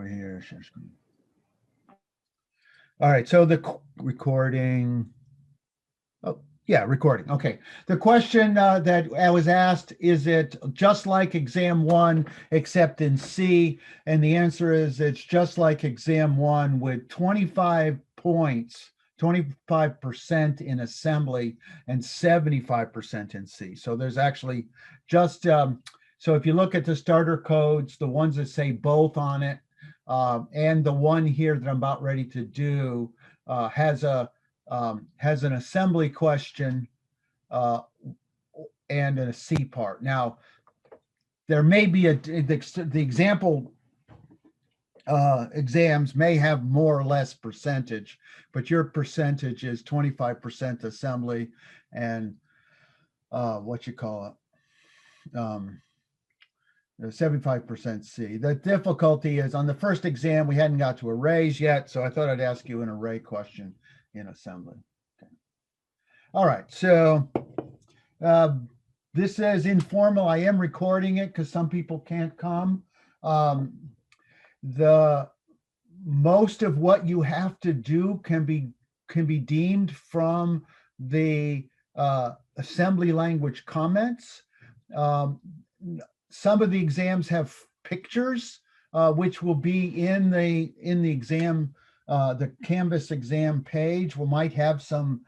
over here. Share screen. All right, so the recording. Oh, yeah, recording. Okay. The question that I was asked, is it just like exam 1 except in C? And the answer is it's just like exam 1 with 25 points, 25% in assembly and 75% in C. So there's actually just, so if you look at the starter codes, the ones that say both on it, and the one here that I'm about ready to do has an assembly question and a C part. Now, there may be the example exams may have more or less percentage, but your percentage is 25% assembly and what you call it, 75% C. The difficulty is on the first exam, we hadn't got to arrays yet, so I thought I'd ask you an array question in assembly. Okay. All right, so this is informal. I am recording it because some people can't come. The most of what you have to do can be deemed from the assembly language comments. Some of the exams have pictures, which will be in the exam, the Canvas exam page. We might have some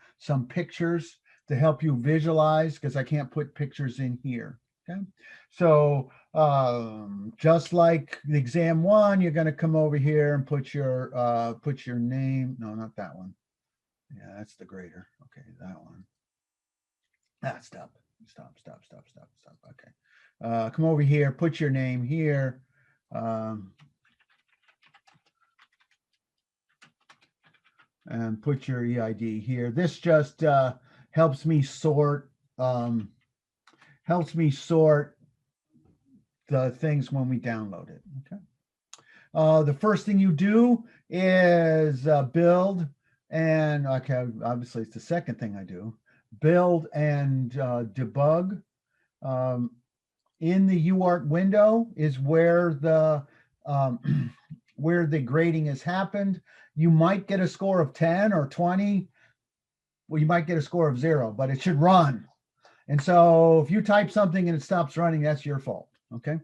pictures to help you visualize because I can't put pictures in here. Okay, so just like the exam 1, you're going to come over here and put your name. No, not that one. Yeah, that's the grader. Okay, that one. Stop. Okay. Come over here, put your name here. And put your EID here. This just helps me sort the things when we download it. Okay. The first thing you do is build, and okay, obviously it's the second thing I do. Build and debug. In the UART window is where the grading has happened. You might get a score of 10 or 20. Well, you might get a score of 0, but it should run. And so if you type something and it stops running, that's your fault. Okay.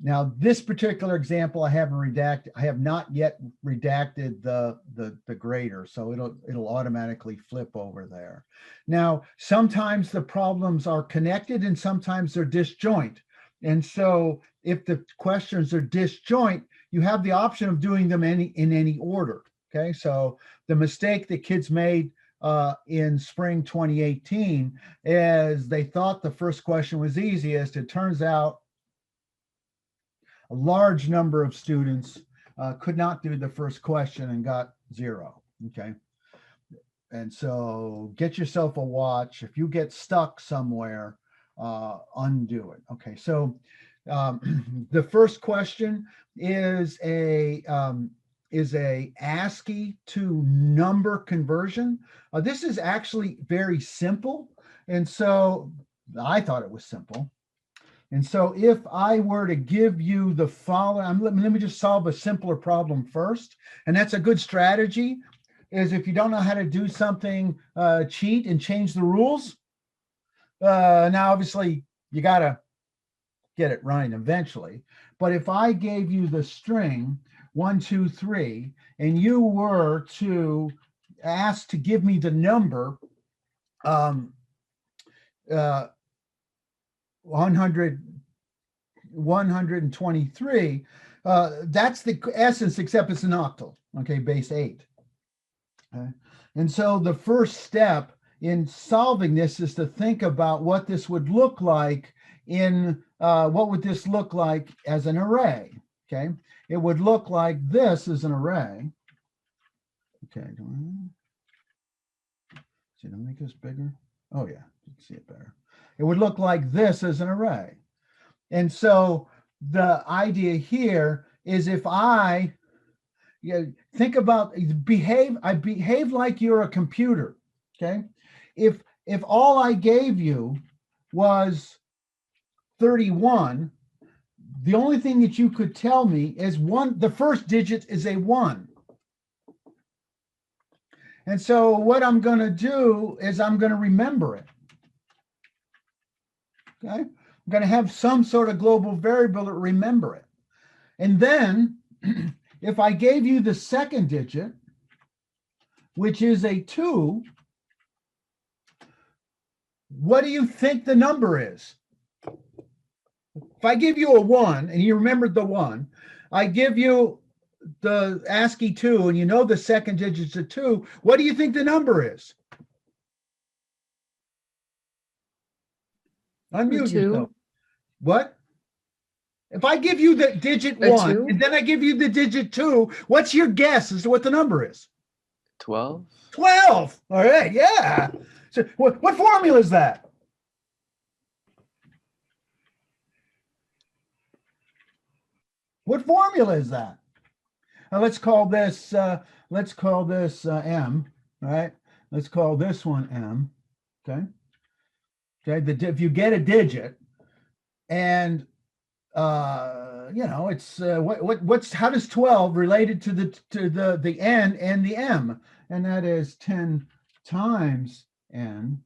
Now this particular example, I have not yet redacted the grader, so it'll automatically flip over there. Now, sometimes the problems are connected and sometimes they're disjoint. And so if the questions are disjoint, you have the option of doing them in any order. Okay, so the mistake that kids made in spring 2018 is they thought the first question was easiest. It turns out a large number of students could not do the first question and got 0. Okay. And so get yourself a watch. If you get stuck somewhere, undo it. Okay. So the first question is a ASCII to number conversion. This is actually very simple. And so I thought it was simple. And so if I were to give you the following, let me just solve a simpler problem first. And that's a good strategy, is if you don't know how to do something, cheat and change the rules. Now, obviously, you got to get it right eventually. But if I gave you the string 1, 2, 3, and you were to ask to give me the number 123, that's the essence, except it's an octal, okay, base 8. Okay. And so the first step in solving this is to think about what this would look like in, what would this look like as an array, okay? It would look like this as an array. Okay, did I make this bigger? Oh yeah, you can see it better. It would look like this as an array. And so the idea here is if I think about I behave like you're a computer, okay? If all I gave you was 31, the only thing that you could tell me is the first digit is a 1. And so what I'm going to do is I'm going to remember it. Okay. I'm going to have some sort of global variable to remember it. And then if I gave you the second digit, which is a 2, what do you think the number is? If I give you a 1 and you remembered the 1, I give you the ASCII 2 and you know the second digit's a 2, what do you think the number is? Unmute yourself. What? If I give you the digit 1 and then I give you the digit 2, what's your guess as to what the number is? 12. 12. All right, yeah. So what formula is that? What formula is that? Now let's call this M, right? Let's call this one M. Okay. Okay. If you get a digit, and you know, it's what's how does 12 related to the N and the M, and that is 10 times N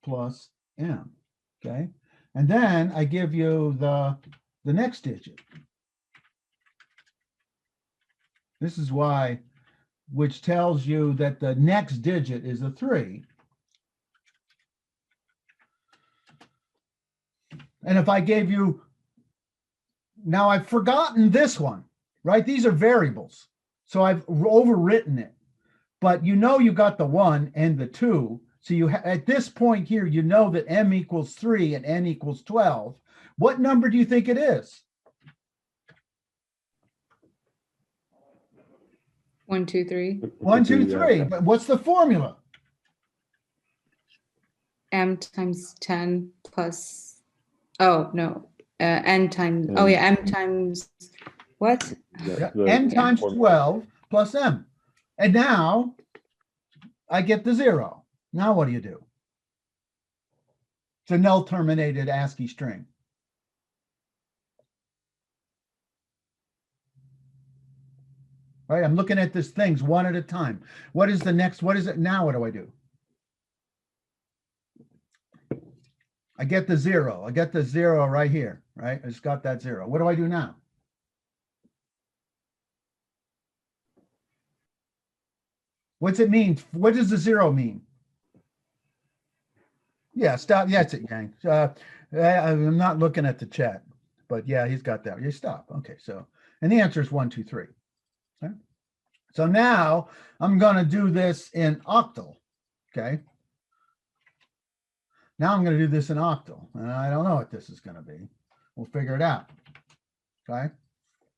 plus M. Okay. And then I give you the next digit. This is why, which tells you that the next digit is a 3. And if I gave you, now I've forgotten this one, right? These are variables. So I've overwritten it, but you know you got the 1 and the 2. So you at this point here, you know that M equals 3 and N equals 12. What number do you think it is? 1, 2, 3. 1, 2, 3. But what's the formula? M times 10 plus, oh, no, N times, oh yeah, M times what? N times 12 plus M. And now I get the 0. Now what do you do? It's a null terminated ASCII string. Right, I'm looking at these things one at a time. What is the next? What is it now? What do I do? I get the 0. I get the 0 right here, right? I just got that 0. What do I do now? What's it mean? What does the 0 mean? Yeah, stop. Yeah, that's it, Yang. I'm not looking at the chat, but yeah, he's got that. You stop. Okay, so, and the answer is 1, 2, 3. Okay. So now I'm going to do this in Octal. Okay. Now I'm going to do this in Octal, and I don't know what this is going to be. We'll figure it out. Okay.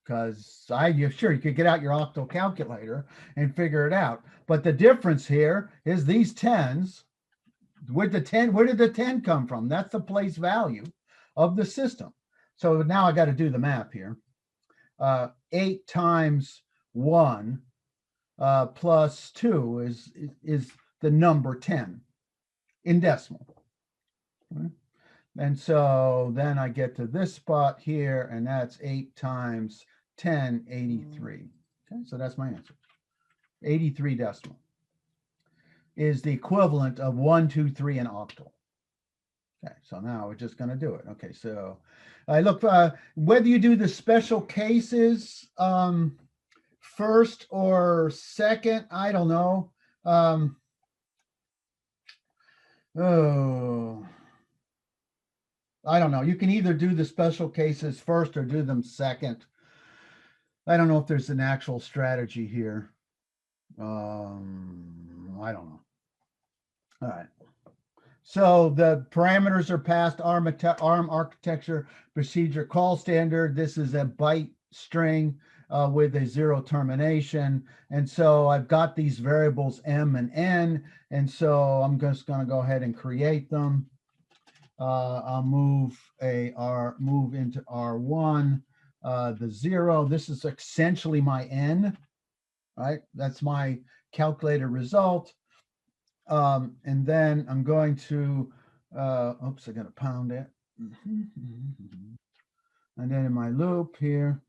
Because sure, you could get out your Octal calculator and figure it out. But the difference here is these 10s. Where did the 10 come from? That's the place value of the system. So now I got to do the math here. 8 times 1 plus 2 is the number 10 in decimal. Okay. And so then I get to this spot here, and that's 8 times 10, 83. Okay, so that's my answer. 83 decimal is the equivalent of 1, 2, 3 in Octal. Okay, so now we're just going to do it. Okay, so I look, whether you do the special cases first or second, I don't know. I don't know. You can either do the special cases first or do them second. I don't know if there's an actual strategy here. I don't know. All right. So the parameters are passed, ARM architecture procedure call standard. This is a byte string with a 0 termination. And so I've got these variables M and N. And so I'm just going to go ahead and create them. I'll move into R1, the 0. This is essentially my N, right? That's my calculated result. And then I'm going to, oops, I got to pound it. And then in my loop here,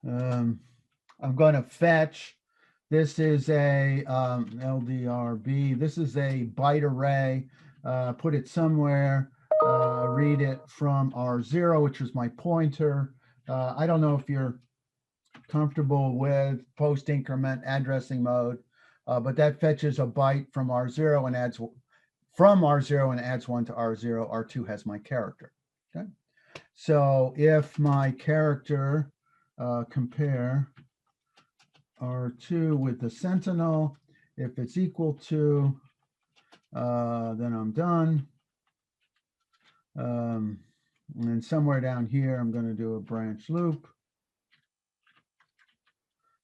I'm going to fetch. This is a LDRB. This is a byte array. Put it somewhere. Read it from R0, which is my pointer. I don't know if you're comfortable with post increment addressing mode, but that fetches a byte from R0 and adds from R0 and adds one to R0. R2 has my character. Okay. So if my character compare R2 with the Sentinel, if it's equal to, then I'm done. And then somewhere down here, I'm going to do a branch loop.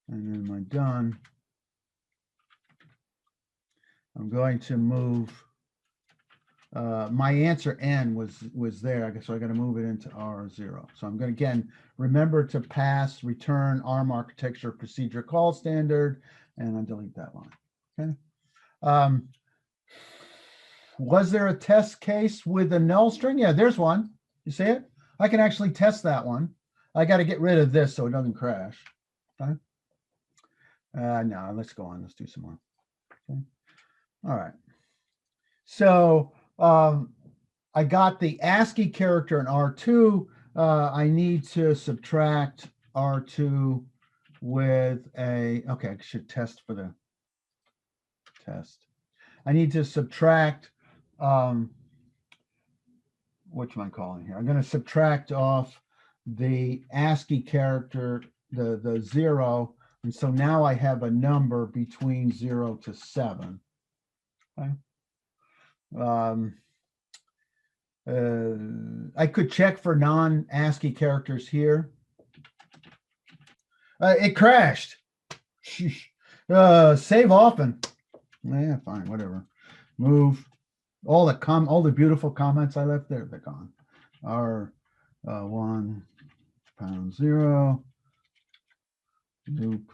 And then my done. I'm going to move. My answer N was there, so I got to move it into R0. So I'm going to, again, remember to pass return ARM architecture procedure call standard, and I delete that line. Okay. Was there a test case with a null string? Yeah, there's one. You see it? I can actually test that one. I got to get rid of this so it doesn't crash. Okay. No, let's go on. Let's do some more. Okay. All right. So I got the ASCII character in R2. I need to subtract R2 with a, okay, I should test for the test. I need to subtract, what am I calling here? I'm going to subtract off the ASCII character, the 0. And so now I have a number between 0 to 7. Okay. I could check for non-ASCII characters here. It crashed. Save often. Yeah, fine, whatever. Move. All the beautiful comments I left there, they're gone. R1 #0 loop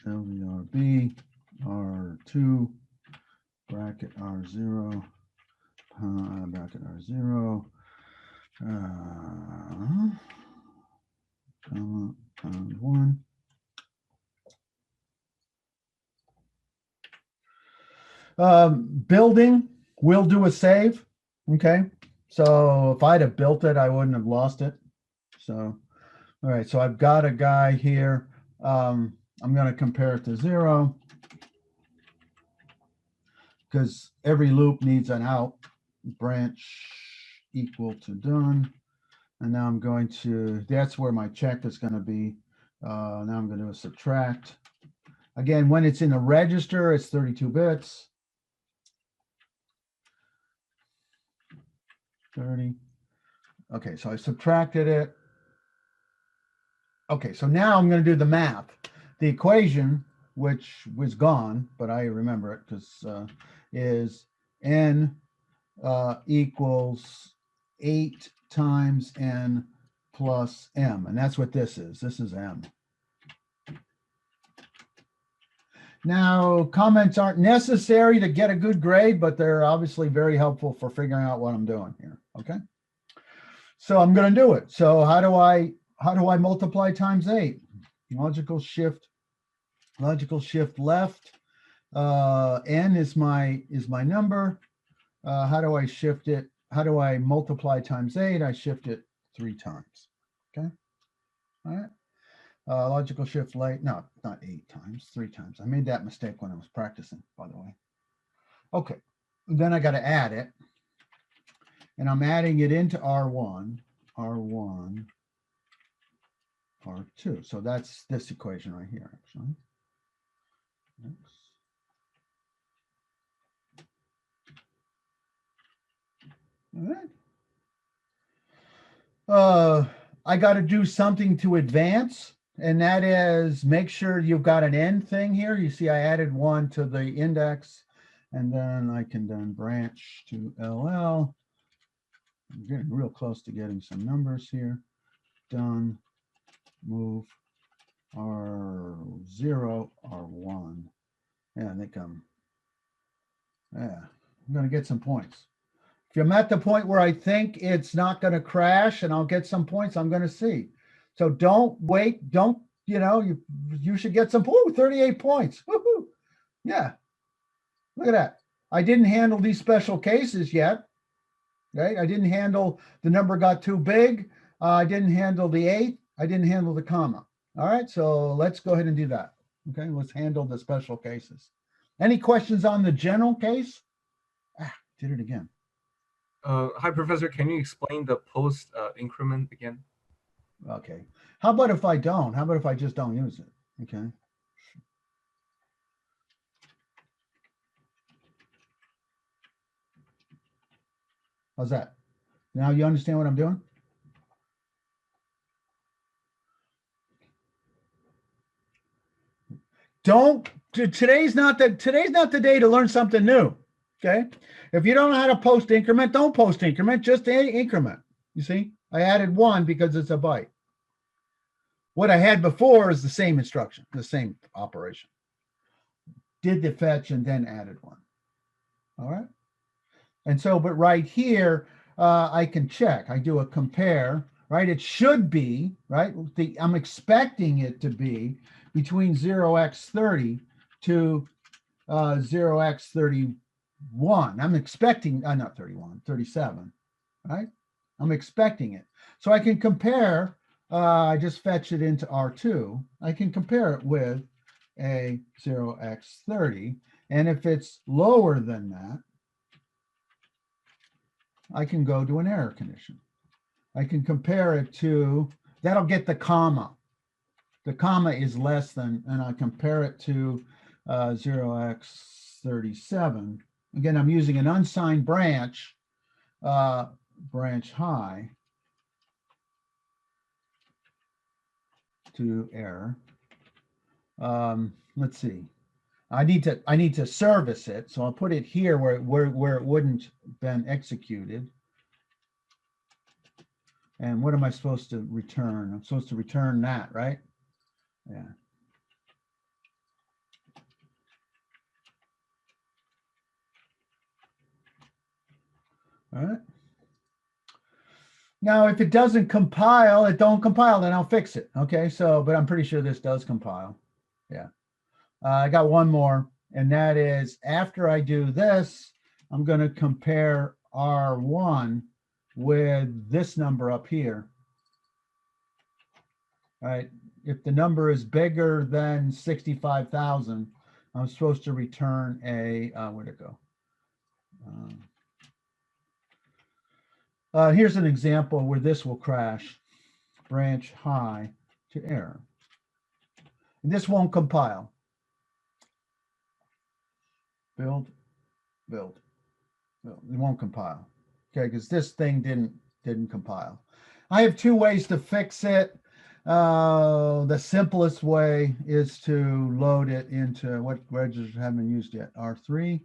LDRB R2 bracket R0 bracket R0 comma #1. Building will do a save. Okay. So if I'd have built it, I wouldn't have lost it. So, all right. So I've got a guy here. I'm going to compare it to 0 because every loop needs an out. Branch equal to done. And now I'm going to, that's where my check is going to be. Now I'm going to do a subtract. Again, when it's in the register, it's 32 bits. 30. Okay, so I subtracted it. Okay, so now I'm going to do the math. The equation, which was gone, but I remember it because is n equals 8 times n plus m. And that's what this is. This is m. Now, comments aren't necessary to get a good grade, but they're obviously very helpful for figuring out what I'm doing here. Okay. So I'm going to do it. So how do I multiply times 8? Logical shift left. N is my number. How do I shift it? How do I multiply times 8? I shift it 3 times. Okay. All right. Logical shift left. No, not 8 times, 3 times. I made that mistake when I was practicing, by the way. Okay. Then I got to add it. And I'm adding it into R1, R2. So that's this equation right here, actually. Oops. All right. I got to do something to advance, and that is make sure you've got an end thing here. You see I added 1 to the index, and then I can then branch to LL. I'm getting real close to getting some numbers here. Done. Move R0, R1. Yeah, I think I'm going to get some points. If I'm at the point where I think it's not going to crash and I'll get some points, I'm going to see. So don't wait. Don't, you should get some, 38 points. Woo-hoo. Yeah. Look at that. I didn't handle these special cases yet. Right? I didn't handle the number got too big. I didn't handle the 8. I didn't handle the comma. All right. So let's go ahead and do that. Okay. Let's handle the special cases. Any questions on the general case? Did it again. Hi, Professor. Can you explain the post increment again? Okay. How about if I don't? How about if I just don't use it? Okay. How's that? Now you understand what I'm doing? Today's not the day to learn something new. Okay. If you don't know how to post increment, don't post increment, just increment. You see, I added 1 because it's a byte. What I had before is the same instruction, the same operation. Did the fetch and then added 1. All right. And so, but right here, I can check. I do a compare, right? It should be, right? I'm expecting it to be between 0x30 to 0x31. I'm expecting, not 31, 37, right? I'm expecting it. So I can compare, I just fetch it into R2. I can compare it with a 0x30. And if it's lower than that, I can go to an error condition. I can compare it to, that'll get the comma. The comma is less than, and I compare it to 0x37. Again, I'm using an unsigned branch, branch high to error. Let's see. I need to service it, so I'll put it here where it wouldn't been executed. And what am I supposed to return? I'm supposed to return that, right? Yeah. All right. Now, if it doesn't compile, it don't compile, then I'll fix it. Okay, so, but I'm pretty sure this does compile. Yeah. I got one more, and that is after I do this, I'm going to compare R1 with this number up here. All right. If the number is bigger than 65,000, I'm supposed to return a, where'd it go? Here's an example where this will crash, branch high to error. And this won't compile. Build. It won't compile. Okay, because this thing didn't compile. I have 2 ways to fix it. The simplest way is to load it into what registers haven't been used yet. R3.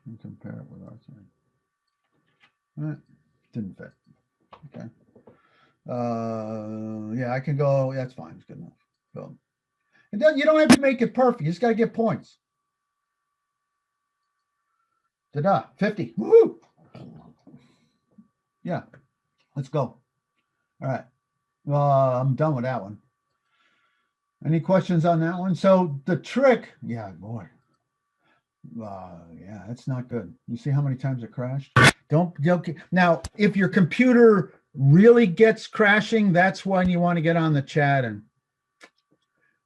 And compare it with R3. All right. Didn't fit. Okay. Yeah, I can go. That's fine. It's good enough. Build. And then you don't have to make it perfect. You just got to get points. Ta-da, 50. Woo! Yeah, let's go. All right. I'm done with that one. Any questions on that one? So the trick, yeah, boy. Yeah, that's not good. You see how many times it crashed? Don't now, if your computer really gets crashing, that's when you want to get on the chat and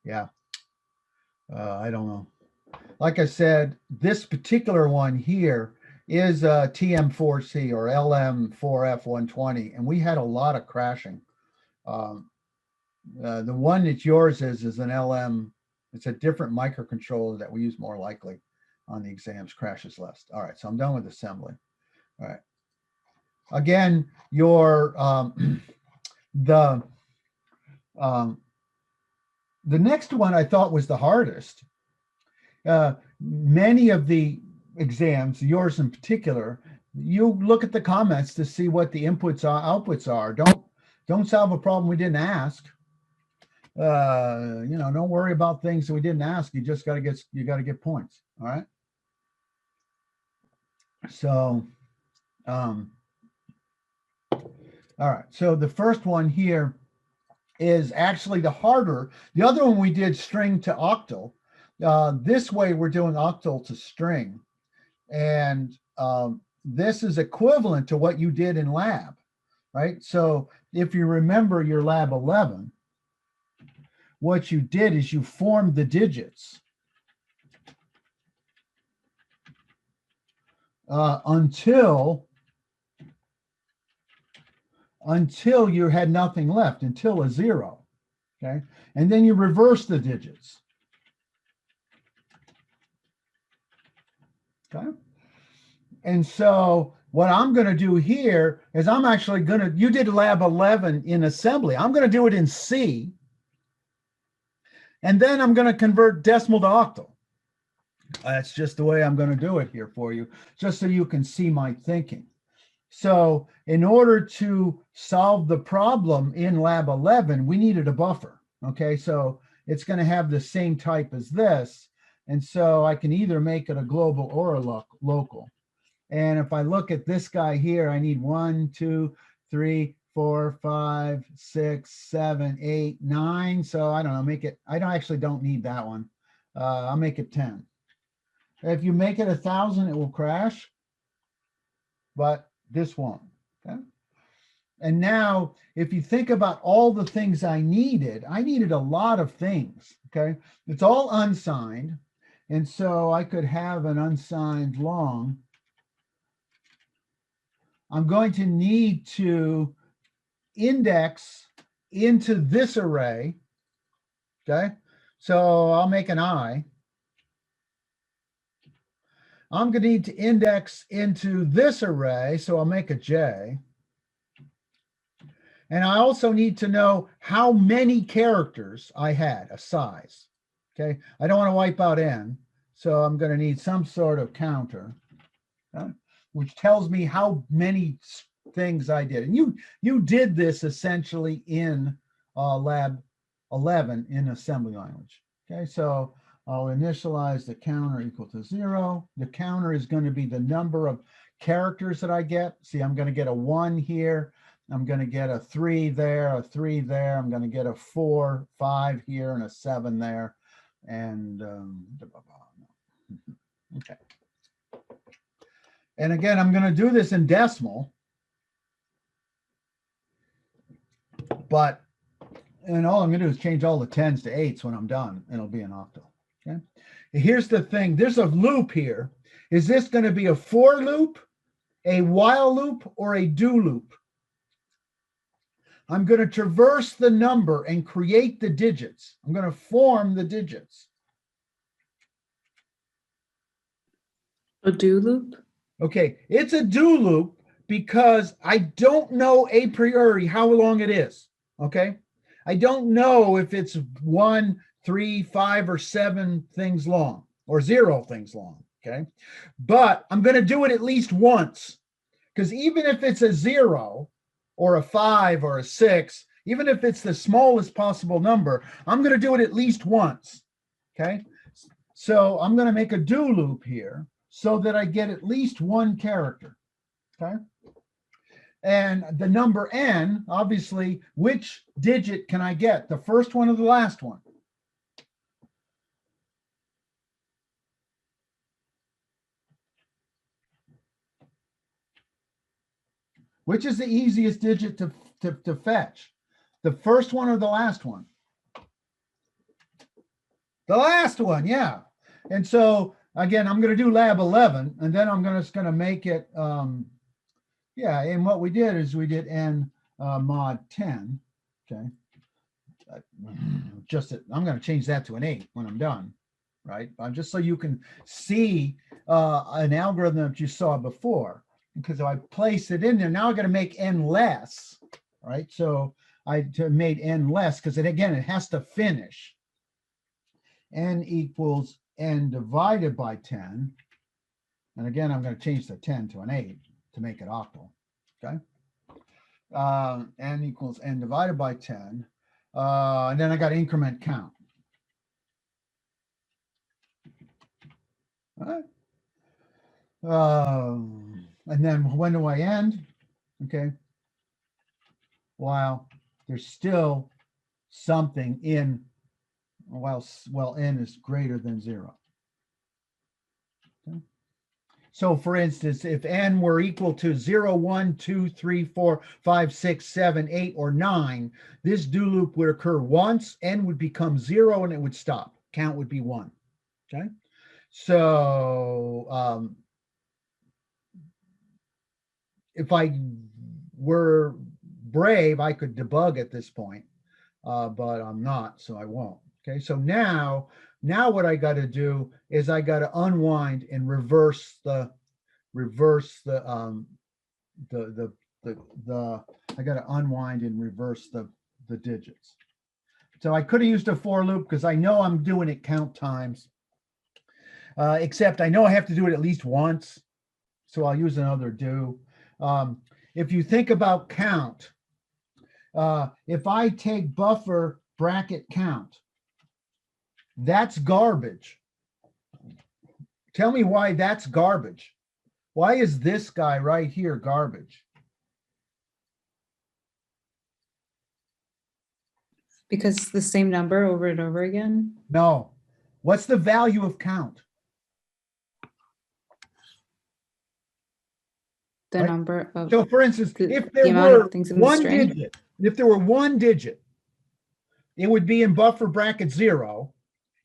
yeah. I don't know. Like I said, this particular one here is TM4C or LM4F120, and we had a lot of crashing. The one that yours is an LM. It's a different microcontroller that we use more likely on the exams, crashes less. All right, so I'm done with assembly. All right. Again, your the next one I thought was the hardest. Many of the exams, yours in particular, you look at the comments to see what the inputs are, outputs are. Don't solve a problem we didn't ask. You know, don't worry about things that we didn't ask. You just got to get points. All right. So, all right. So the first one here is actually the harder. The other one we did string to octal. This way we're doing octal to string. And this is equivalent to what you did in lab, right? So if you remember your lab 11, what you did is you formed the digits until you had nothing left, until a 0, okay? And then you reverse the digits, okay? And so what I'm going to do here is I'm actually going to, you did lab 11 in assembly. I'm going to do it in C. And then I'm going to convert decimal to octal. That's just the way I'm going to do it here for you, just so you can see my thinking. So in order to solve the problem in lab 11, we needed a buffer. Okay, so it's going to have the same type as this. And so I can either make it a global or a local. And if I look at this guy here, I need 1, 2, 3, 4, 5, 6, 7, 8, 9. So I don't know, make it, actually don't need that one. I'll make it 10. If you make it 1,000, it will crash, but this won't. Okay. And now, if you think about all the things I needed a lot of things. Okay. It's all unsigned. And so I could have an unsigned long. I'm going to need to index into this array. Okay. So I'll make an I. I'm going to need to index into this array. So I'll make a J. And I also need to know how many characters I had, a size. Okay. I don't want to wipe out N. So I'm going to need some sort of counter, which tells me how many things I did. And you did this essentially in lab 11 in assembly language. Okay, so I'll initialize the counter equal to 0. The counter is going to be the number of characters that I get. See, I'm going to get a 1 here. I'm going to get a 3 there, a 3 there. I'm going to get a 4, 5 here, and a 7 there. And okay. And again, I'm going to do this in decimal, but and all I'm going to do is change all the 10s to 8s when I'm done. It'll be an octal. Okay. Here's the thing. There's a loop here. Is this going to be a for loop, a while loop, or a do loop? I'm going to traverse the number and create the digits. I'm going to form the digits. A do loop? Okay, it's a do loop because I don't know a priori how long it is. Okay, I don't know if it's 1, 3, 5, or 7 things long or 0 things long. Okay, but I'm going to do it at least once, because even if it's a 0 or a 5 or a 6, even if it's the smallest possible number, I'm going to do it at least once. Okay, so I'm going to make a do loop here so that I get at least one character. Okay. And the number n, obviously, which digit can I get? The first one or the last one? Which is the easiest digit to fetch? The first one or the last one? The last one, yeah. And so again, I'm going to do lab 11, and then I'm just going to make it, yeah, and what we did is we did n mod 10, okay. I'm going to change that to an 8 when I'm done, right? Just so you can see an algorithm that you saw before, because if I place it in there, now I'm going to make n less, right? So I made n less because it has to finish. N equals n divided by 10. And again, I'm going to change the 10 to an 8 to make it octal, okay? N equals n divided by 10. And then I got to increment count. All right. And then when do I end? Okay. While there's still something in, while n is greater than 0. Okay. So for instance, if n were equal to 0, 1, 2, 3, 4, 5, 6, 7, 8, or 9, this do loop would occur once, n would become 0, and it would stop. Count would be 1. Okay. So if I were brave, I could debug at this point, but I'm not, so I won't. Okay, so now what I got to do is I got to unwind and reverse the I got to unwind and reverse the digits. So I could have used a for loop because I know I'm doing it count times, except I know I have to do it at least once, so I'll use another do. If you think about count, if I take buffer bracket count, that's garbage. Tell me why that's garbage. Why is this guy right here garbage? Because it's the same number over and over again. No. What's the value of count? The right? number of. So for instance, if there amount were of things in the one string. digit, if there were one digit, it would be in buffer bracket 0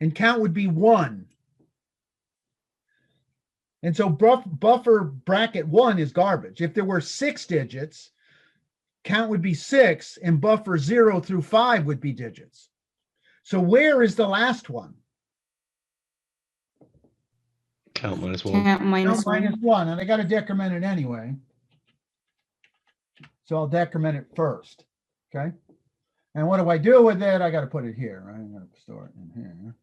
and count would be 1. And so buffer bracket 1 is garbage. If there were 6 digits, count would be 6 and buffer 0 through 5 would be digits. So where is the last one? Count minus 1. Count minus Count minus 1. 1, and I got to decrement it anyway. So I'll decrement it first, okay? And what do I do with it? I got to put it here, right? I'm going to store it in here.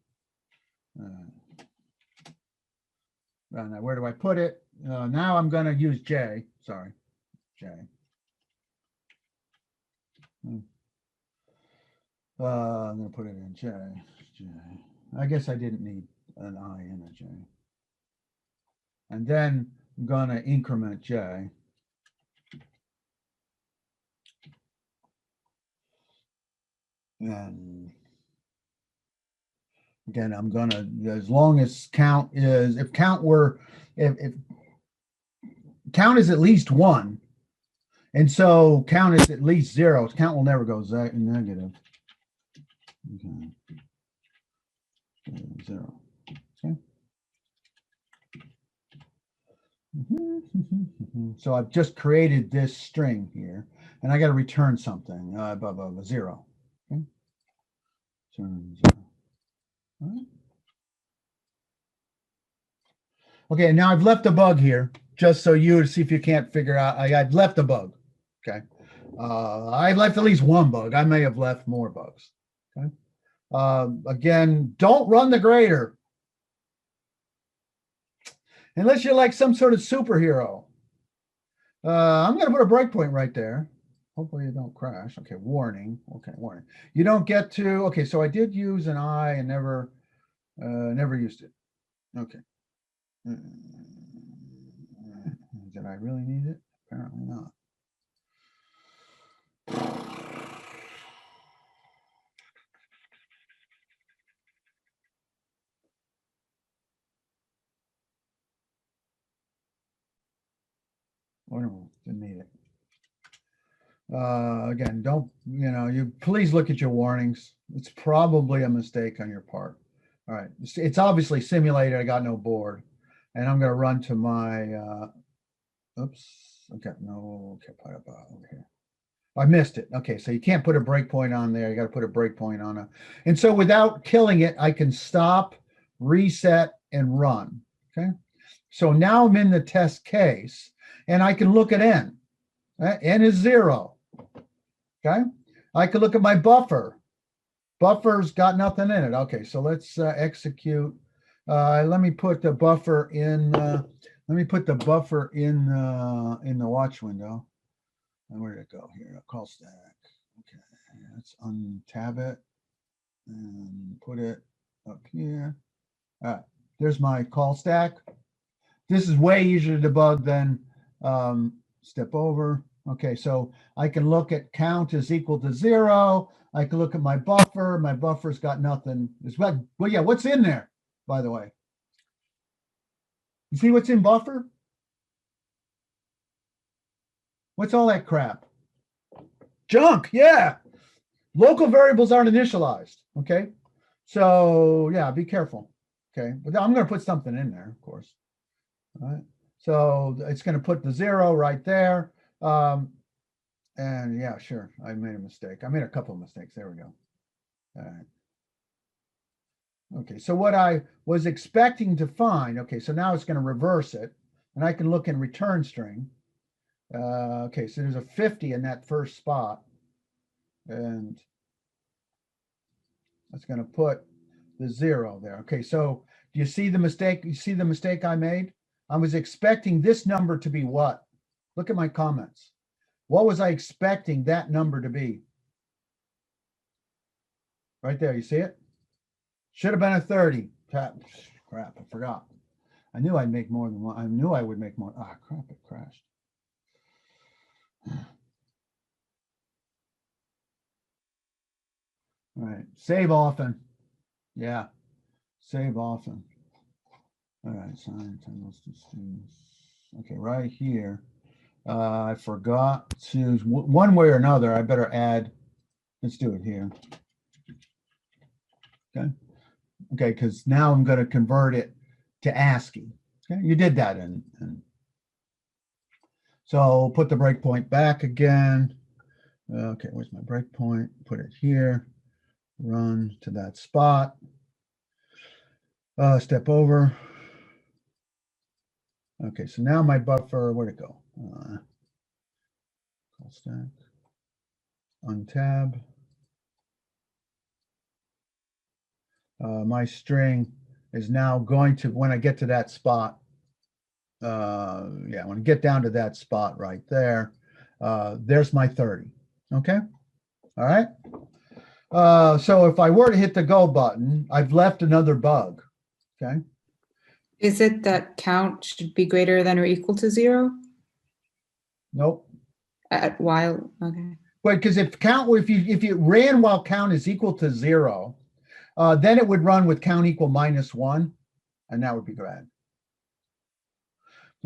Now, where do I put it? Now I'm going to use J. Sorry, J. I'm going to put it in J. I guess I didn't need an I in a J. And then I'm going to increment J. And again, I'm going to, as long as count is, if count were, if count is at least 1, and so count is at least 0, count will never go negative. Okay. 0. Okay. So I've just created this string here, and I got to return something above a 0. Okay. Turn 0. All right. Okay, now I've left a bug here, just so you see if you can't figure out. I've left a bug. Okay. I've left at least one bug. I may have left more bugs. Okay. Again, don't run the grader unless you're like some sort of superhero. I'm going to put a breakpoint right there. Hopefully you don't crash. Okay, warning. Okay, warning. You don't get to. Okay, so I did use an I and never used it. Okay. Did I really need it? Apparently not. Oh no, didn't need it. Again, don't, you please look at your warnings. It's probably a mistake on your part. All right, it's obviously simulated. I got no board, and I'm going to run to my. Oops. Okay, no. Okay, over here. I missed it. Okay, so you can't put a breakpoint on there. You got to put a breakpoint on it. And so without killing it, I can stop, reset, and run. Okay. So now I'm in the test case, and I can look at n. N is 0. Okay. I can look at my buffer. Buffer's got nothing in it. Okay, so let's execute. Let me put the buffer in. Let me put the buffer in the watch window. And where did it go here? Call stack. Okay. let's untab it and put it up here. All right, there's my call stack. This is way easier to debug than step over. Okay, so I can look at count is equal to 0. I can look at my buffer. My buffer's got nothing. It's what? Well, yeah, what's in there, by the way? You see what's in buffer? What's all that crap? Junk, yeah. Local variables aren't initialized, okay? So, yeah, be careful, okay? But I'm going to put something in there, of course. All right, so it's going to put the 0 right there. And yeah, sure, I made a mistake. I made a couple of mistakes. There we go. All right. Okay, so what I was expecting to find, okay, so now it's going to reverse it, and I can look in return string. Okay, so there's a 50 in that first spot, and that's going to put the 0 there. Okay, so do you see the mistake? You see the mistake I made? I was expecting this number to be what? Look at my comments. What was I expecting that number to be? Right there, you see it? Should have been a 30. Crap, I forgot. I knew I'd make more than one. I knew I would make more. Ah, crap, it crashed. All right, save often. Yeah, save often. All right, sign titles to students. Okay, right here. I forgot to, one way or another, I better add, let's do it here. Okay, okay, because now I'm going to convert it to ASCII. Okay, you did that so put the breakpoint back again. Okay, where's my breakpoint? Put it here. Run to that spot. Step over. Okay, so now my buffer, where'd it go? Call stack. Untab. My string is now going to, when I get to that spot, yeah, when I get down to that spot right there, there's my 30. Okay, all right. So if I were to hit the go button, I've left another bug. Okay. Is it that count should be greater than or equal to 0? Nope. At while, okay. But because if you ran while count is equal to 0, then it would run with count equal -1, and that would be bad.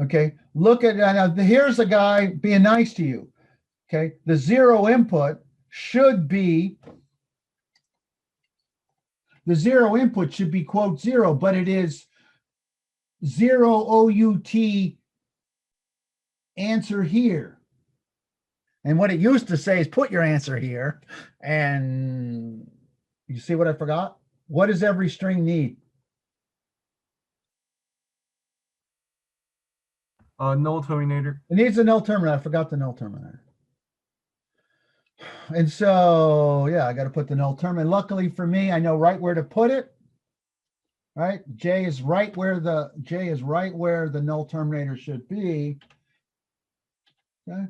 Okay, look at here's a guy being nice to you. Okay, the 0 input should be quote 0, but it is 0 OUT answer here. And what it used to say is put your answer here. And you see what I forgot? What does every string need? Null terminator. It needs a null terminator. I forgot the null terminator. And so, yeah, I got to put the null terminator. Luckily for me, I know right where to put it. Right? J is right where the null terminator should be. Okay.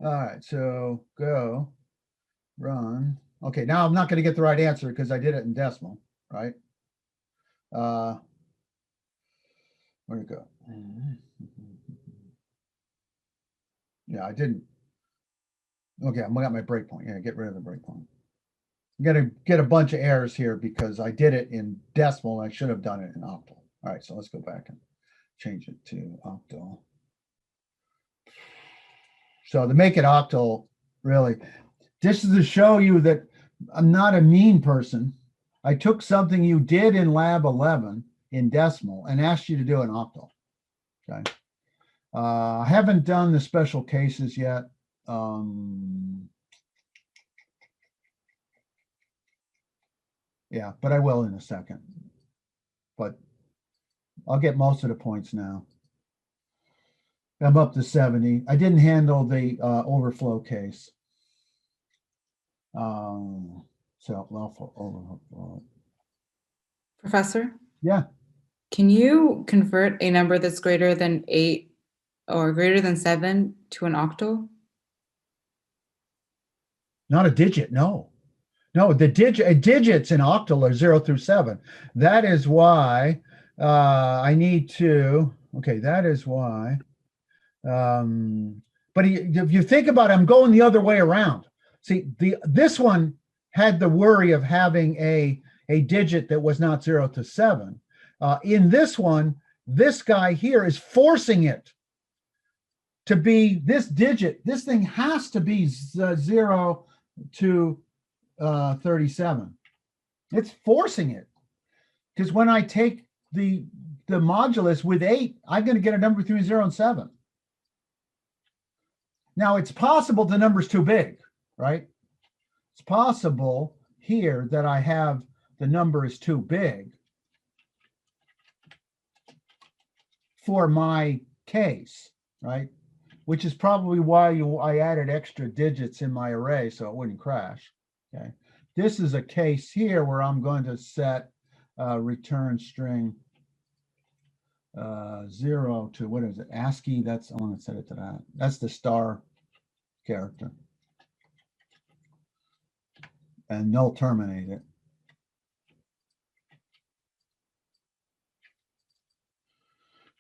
All right, so go, run. Okay, now I'm not going to get the right answer because I did it in decimal, right? Where'd it go? Yeah, I didn't. Okay, I got my breakpoint. Yeah, get rid of the breakpoint. I'm going to get a bunch of errors here because I did it in decimal and I should have done it in octal. All right, so let's go back and change it to octal. So to make it octal, really, this is to show you that I'm not a mean person. I took something you did in lab 11 in decimal and asked you to do an octal. Okay. I haven't done the special cases yet. Yeah, but I will in a second. But I'll get most of the points now. I'm up to 70. I didn't handle the overflow case. So overflow. Professor? Yeah. Can you convert a number that's greater than 8 or greater than 7 to an octal? Not a digit, no. No, the digits in Octal are 0 through 7. That is why I need to, okay, that is why. But if you think about it, I'm going the other way around. See, this one had the worry of having a digit that was not 0 to 7. In this one, this guy here is forcing it to be this digit. This thing has to be 0 to 37. It's forcing it, because when I take the modulus with 8, I'm going to get a number between 0 and 7. Now, it's possible the number's too big, right? It's possible here that I have the number is too big for my case, right? Which is probably why I added extra digits in my array so it wouldn't crash. Okay, this is a case here where I'm going to set return string 0 to, what is it, Ascii? That's, I want to set it to that. That's the star character. And null terminate it.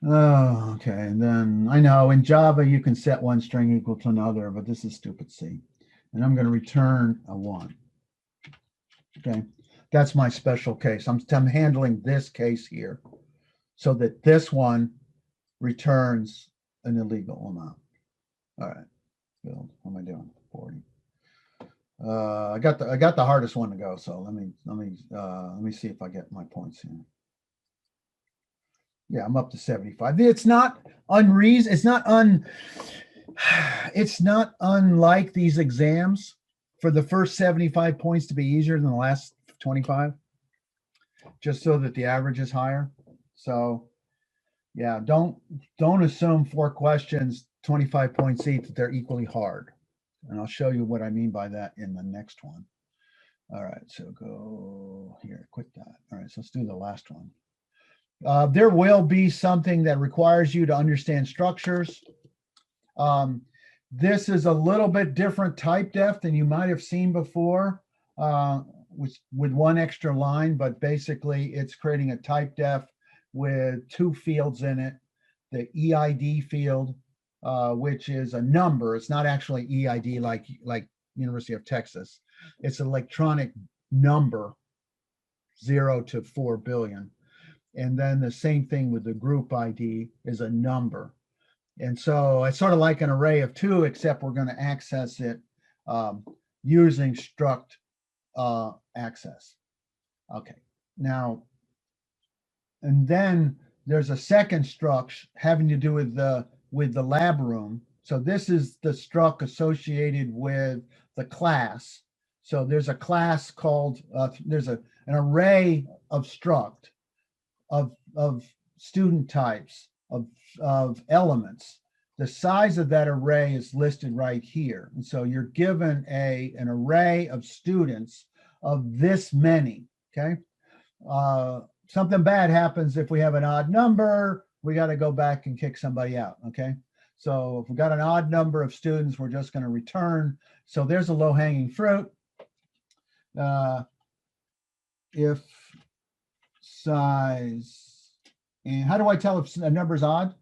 Oh, okay. And then I know in Java you can set one string equal to another, but this is stupid C. And I'm going to return a 1. Okay, that's my special case. I'm handling this case here so that this one returns an illegal amount. All right, build. What am I doing? 40. I got the hardest one to go. So let me see if I get my points here. Yeah, I'm up to 75. It's not unreason. It's not unlike these exams for the first 75 points to be easier than the last 25, just so that the average is higher. So yeah, don't assume 4 questions, 25 points each, that they're equally hard. And I'll show you what I mean by that in the next one. All right, so go here, quit that. All right, so let's do the last one. There will be something that requires you to understand structures. This is a little bit different type def than you might have seen before, with one extra line, but basically it's creating a type def with 2 fields in it. The EID field, which is a number. It's not actually EID like University of Texas. It's an electronic number, 0 to 4 billion. And then the same thing with the group ID is a number. And so it's sort of like an array of 2, except we're going to access it using struct access. Okay, now, and then there's a second struct having to do with the lab room. So this is the struct associated with the class. So there's a class called, there's an array of struct of student types, of elements. The size of that array is listed right here. And so you're given an array of students of this many, okay? Something bad happens if we have an odd number, we got to go back and kick somebody out, okay? So if we got an odd number of students, we're just going to return. So there's a low-hanging fruit. If size, and how do I tell if a number is odd?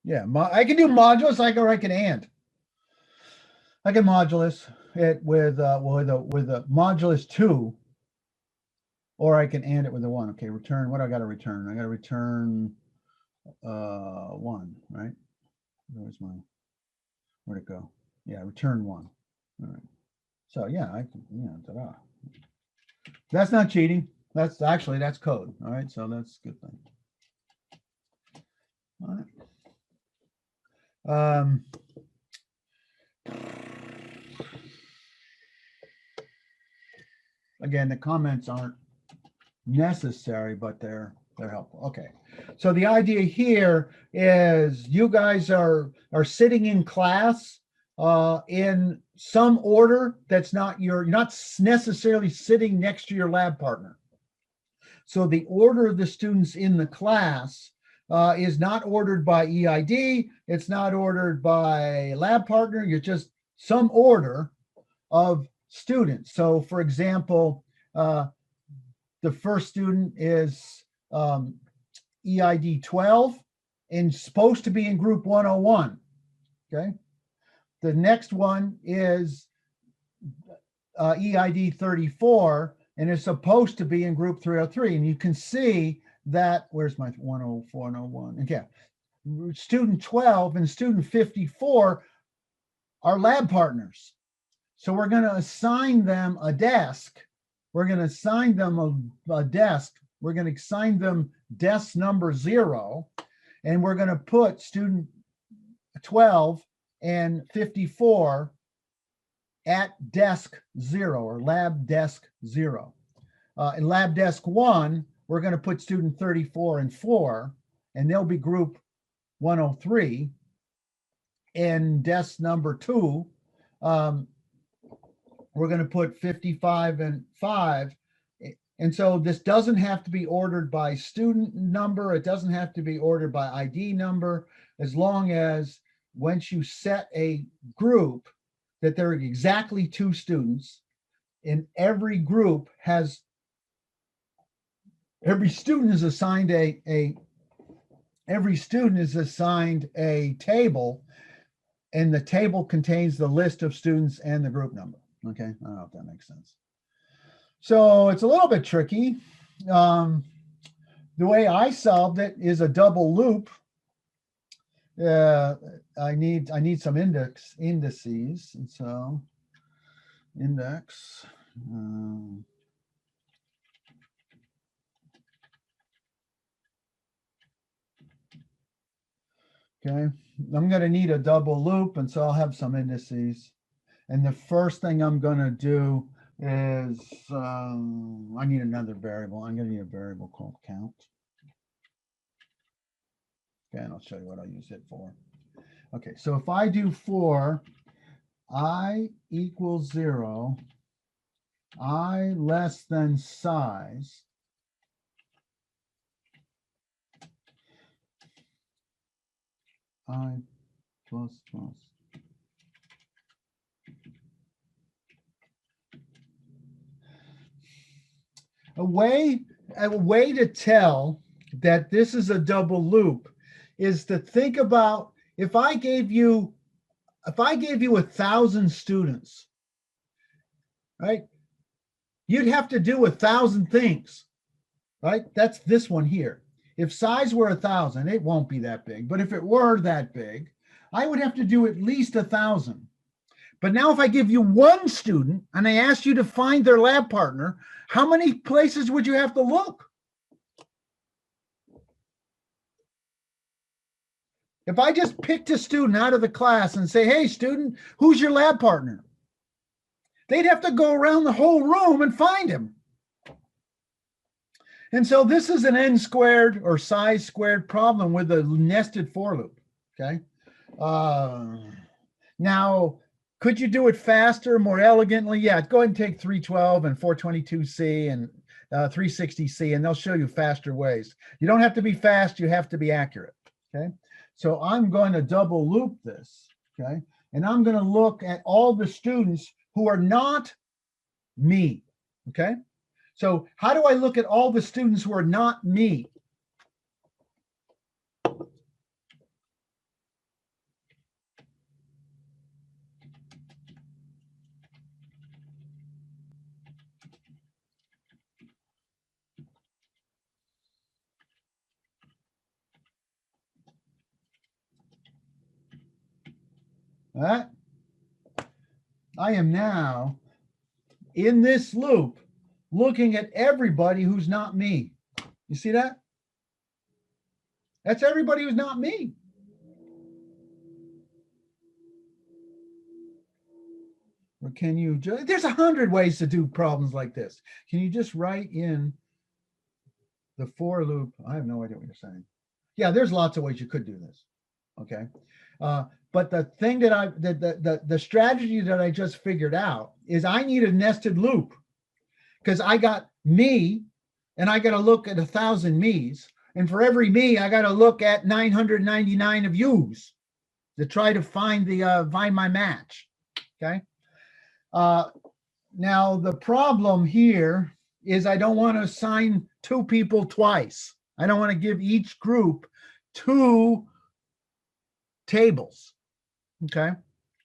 Yeah, I can do modulus, or I can and. I can modulus it with a modulus 2, or I can and it with a 1. Okay, return, what do I got to return? I got to return 1, right? Where'd it go? Yeah, return 1. All right. So yeah, I can, ta-da. That's not cheating. That's code. All right, so that's a good thing. All right. Again, the comments aren't necessary, but they're helpful. Okay, so the idea here is you guys are sitting in class in some order that's not you're not necessarily sitting next to your lab partner. So the order of the students in the class is not ordered by EID. It's not ordered by lab partner. You're just some order of students. So for example, the first student is EID 12 and supposed to be in group 101. Okay. The next one is EID 34 and is supposed to be in group 303. And you can see that, where's my 104 and 01? Okay. Student 12 and student 54 are lab partners. So we're going to assign them a desk. We're going to assign them a desk. We're going to assign them desk number 0. And we're going to put student 12 and 54 at desk 0 or lab desk 0. In lab desk 1, we're going to put student 34 and 4, and they'll be group 103. In desk number 2, we're going to put 55 and 5. And so this doesn't have to be ordered by student number. It doesn't have to be ordered by ID number, as long as once you set a group that there are exactly 2 students, and every group has, every student is assigned a table, and the table contains the list of students and the group number. Okay, I don't know if that makes sense. So it's a little bit tricky. The way I solved it is a double loop. I need some indices, and so index. Okay, I'm going to need a double loop, and so I'll have some indices. And the first thing I'm going to do is I need another variable. I'm going to need a variable called count. Okay, and I'll show you what I'll use it for. Okay, so if I do for I equals 0, I less than size, I plus plus. A way to tell that this is a double loop is to think about if I gave you 1,000 students, right? You'd have to do 1,000 things, right? That's this one here. If size were 1,000, it won't be that big, but if it were that big, I would have to do at least 1,000. But now if I give you 1 student and I ask you to find their lab partner, how many places would you have to look? If I just picked a student out of the class and say, hey, student, who's your lab partner? They'd have to go around the whole room and find him. And so this is an n squared or size squared problem with a nested for loop, okay? Now, could you do it faster, more elegantly? Yeah, go ahead and take 312 and 422C and 360C, and they'll show you faster ways. You don't have to be fast, you have to be accurate, okay? So I'm going to double loop this, okay? And I'm going to look at all the students who are not me, okay? So how do I look at all the students who are not me? All right. I am now in this loop looking at everybody who's not me. You see that? That's everybody who's not me. Or can you just, there's 100 ways to do problems like this. Can you just write in the for loop? I have no idea what you're saying. Yeah, there's lots of ways you could do this. Okay. But the thing that the strategy that I just figured out is I need a nested loop, because I got me and I got to look at 1,000 me's. And for every me, I got to look at 999 of you's to try to find my match. Okay. Now the problem here is I don't want to assign two people twice. I don't want to give each group two tables. Okay.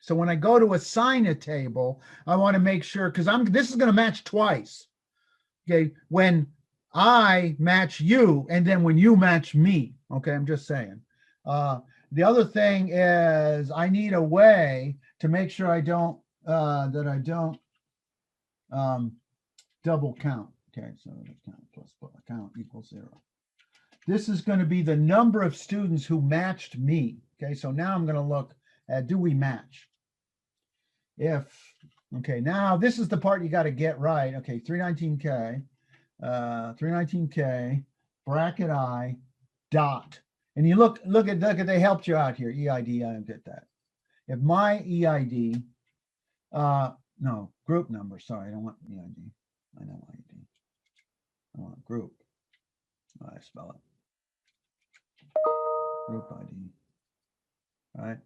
So when I go to assign a table, I want to make sure, because this is going to match twice. Okay. When I match you, and then when you match me. Okay. I'm just saying. The other thing is I need a way to make sure I don't, double count. Okay. So count plus count equals 0. This is going to be the number of students who matched me. Okay. So now I'm going to look at, do we match? Okay, now this is the part you got to get right. Okay, 319K, 319K, bracket I, dot. And you look at, they helped you out here, EID, I get that. If my EID, no, group number, sorry, I don't want EID. I know ID. I want group. I spell it. Group ID. All right.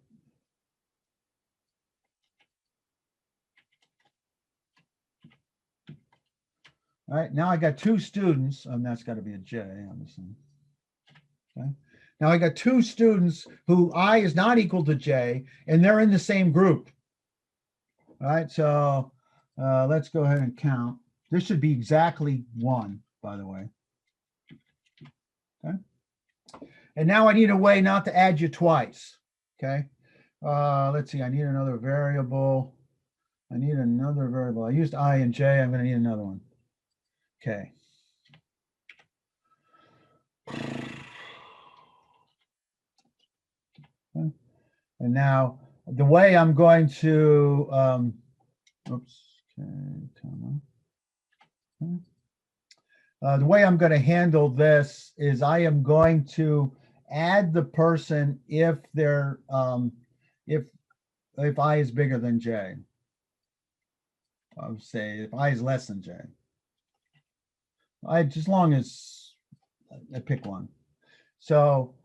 All right, now I got two students, and that's got to be a J, obviously. Okay. Now I got two students who I is not equal to J, and they're in the same group. All right, so let's go ahead and count. This should be exactly 1, by the way. Okay. And now I need a way not to add you twice. Okay. Let's see, I need another variable. I used I and J, I'm going to need another one. Okay. And now the way I'm going to, the way I'm going to handle this is I am going to add the person if they're, if I is bigger than J. I would say if I is less than J. As long as I pick one. So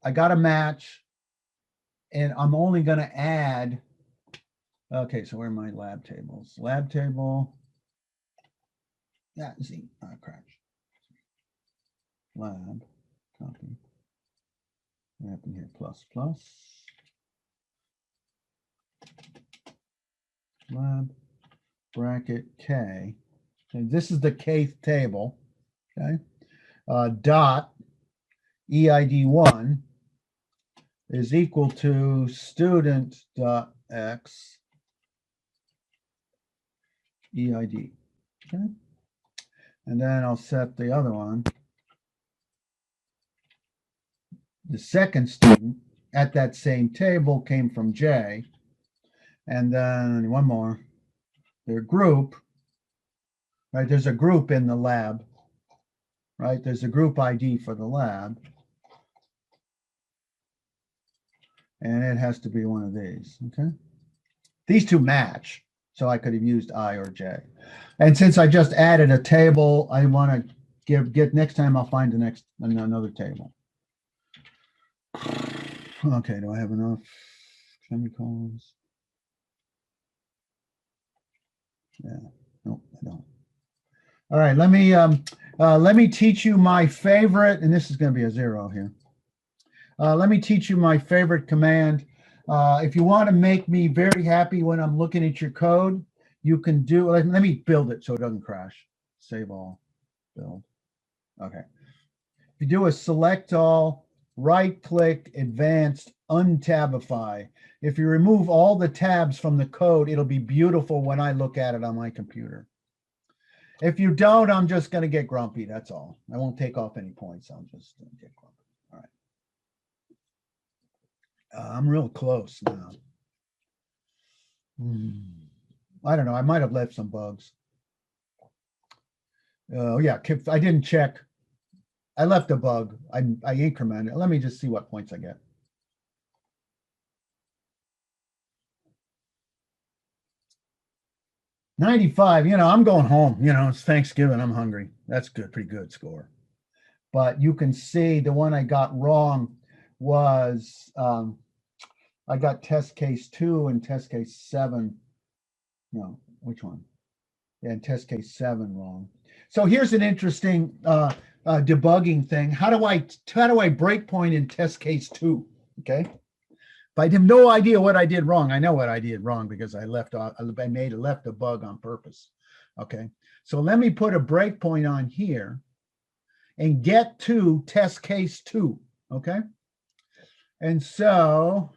I got a match, and I'm only going to add. Okay, so where are my lab tables? Lab table. Yeah, see, crash. Lab, copy. What happened here? Plus. Lab, bracket K. Okay, this is the kth table. Okay. Dot EID1 is equal to student dot X EID. Okay. And then I'll set the other one. The second student at that same table came from J. And then one more. Their group, right? There's a group in the lab, right? There's a group ID for the lab. And it has to be one of these, okay? These two match, so I could have used I or J. And since I just added a table, I want to get next time I'll find another table. Okay, do I have enough semicolons? Yeah, nope, I don't. All right, let me teach you my favorite, and this is going to be a 0 here. Let me teach you my favorite command. If you want to make me very happy when I'm looking at your code, you can do, let me build it so it doesn't crash. Save all, build. Okay. If you do a select all, right click, advanced, untabify. If you remove all the tabs from the code, it'll be beautiful when I look at it on my computer. If you don't, I'm just going to get grumpy. That's all. I won't take off any points. I'll just get grumpy. All right. I'm real close now. I don't know. I might have left some bugs. Oh, yeah. I didn't check. I left a bug. I incremented. Let me just see what points I get. 95, I'm going home. It's Thanksgiving. I'm hungry. That's good, pretty good score. But you can see the one I got wrong was I got test case 2 and test case 7. No, which one? Yeah, and test case 7 wrong. So here's an interesting debugging thing. How do I break point in test case 2? Okay. But I have no idea what I did wrong. I know what I did wrong because I left a bug on purpose. Okay. So let me put a breakpoint on here and get to test case 2. Okay. And so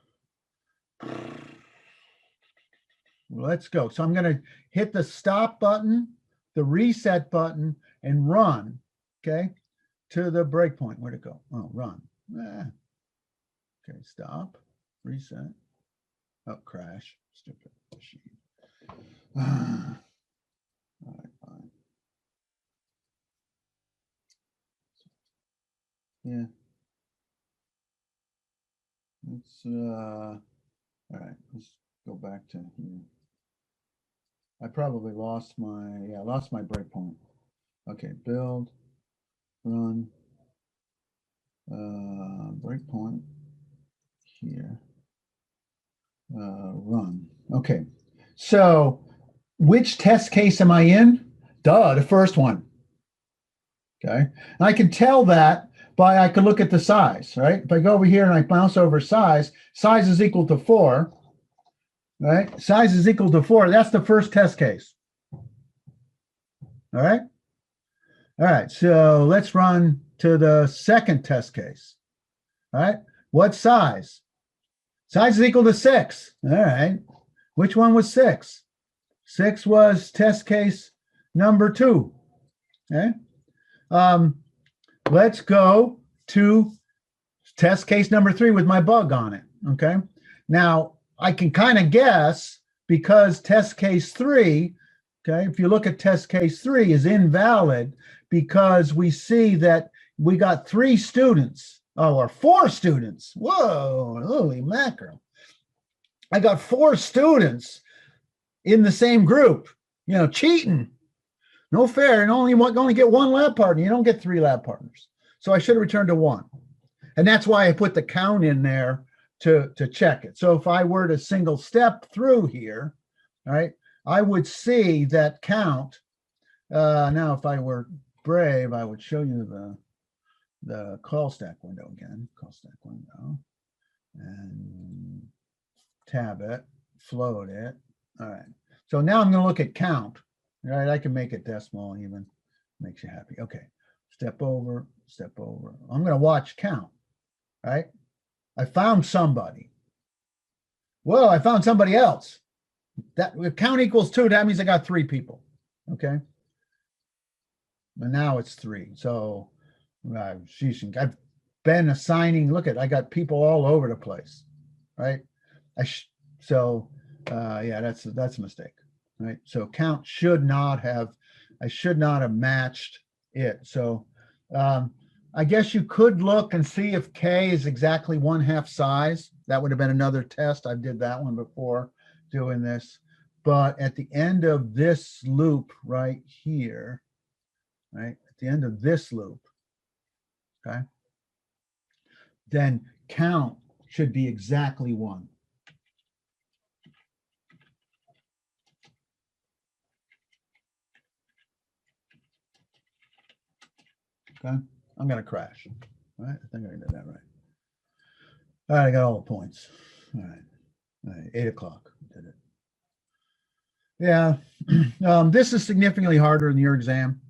let's go. So I'm going to hit the stop button, the reset button, and run. Okay. To the breakpoint. Where'd it go? Oh, run. Okay. Stop. Reset. Oh, crash. Stupid machine. All right, fine. Yeah. All right, let's go back to here. I probably lost my breakpoint. Okay, build, run, breakpoint here, run. Okay, so which test case am I in? Duh, the first one. Okay, and I can tell that by, I can look at the size, right? If I go over here and I mouse over size is equal to 4, right? Size is equal to 4. That's the first test case. All right. All right. So let's run to the second test case. All right. What size? Size is equal to 6. All right. Which one was 6? 6 was test case number 2. Okay. Let's go to test case number 3 with my bug on it. Okay. Now I can kind of guess because test case 3, okay, if you look at test case 3 is invalid because we see that we got 3 students, or 4 students. Whoa, holy mackerel. I got 4 students in the same group, cheating. No fair, and only get 1 lab partner. You don't get 3 lab partners. So I should have returned to 1. And that's why I put the count in there to check it. So if I were to single step through here, right, I would see that count. Now, if I were brave, I would show you the call stack window again, call stack window, and tab it, float it. All right. So now I'm going to look at count. All right. I can make it decimal even. Makes you happy. Okay. Step over, step over. I'm going to watch count. Right. I found somebody. Whoa, I found somebody else. That if count equals 2, that means I got 3 people. Okay. And now it's 3. So I've been assigning, look at, I got people all over the place. Right. Yeah, that's a mistake. Right. So count I should not have matched it. So I guess you could look and see if K is exactly 1/2 size. That would have been another test. I did that one before doing this. But at the end of this loop right here, right, at the end of this loop, okay, then count should be exactly 1. Okay, I'm going to crash. All right, I think I did that right. All right, I got all the points. All right, 8 o'clock. Did it. Yeah, this is significantly harder than your exam.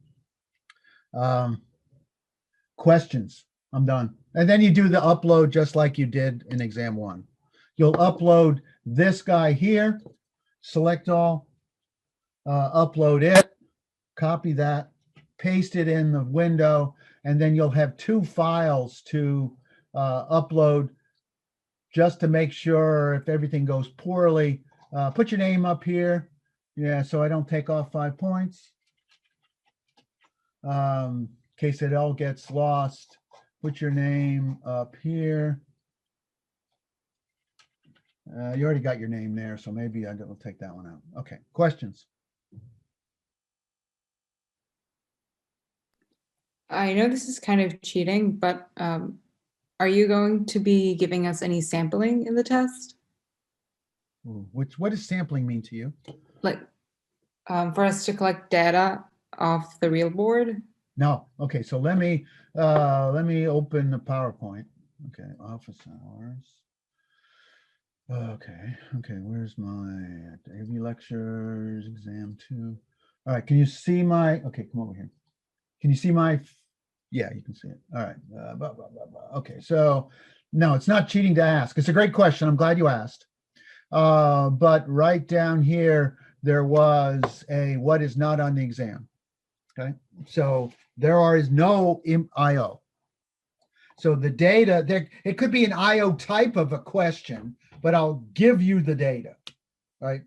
Questions. I'm done. And then you do the upload just like you did in exam 1. You'll upload this guy here, select all, upload it, copy that, paste it in the window, and then you'll have 2 files to upload just to make sure if everything goes poorly. Put your name up here. Yeah, so I don't take off 5 points. In case it all gets lost, put your name up here. You already got your name there, so maybe I will take that one out. Okay, questions? I know this is kind of cheating, but are you going to be giving us any sampling in the test? What does sampling mean to you? Like for us to collect data off the real board? No. Okay, so let me open the PowerPoint. Okay, office hours. Okay, where's my AV lectures, exam 2? All right, can you see my, okay, come over here. Can you see my, yeah, you can see it. All right, blah, blah, blah, blah. Okay, so no, it's not cheating to ask. It's a great question. I'm glad you asked. But right down here, there was a what is not on the exam. Okay, so there is no IO. So the data, there, it could be an IO type of a question, but I'll give you the data, right?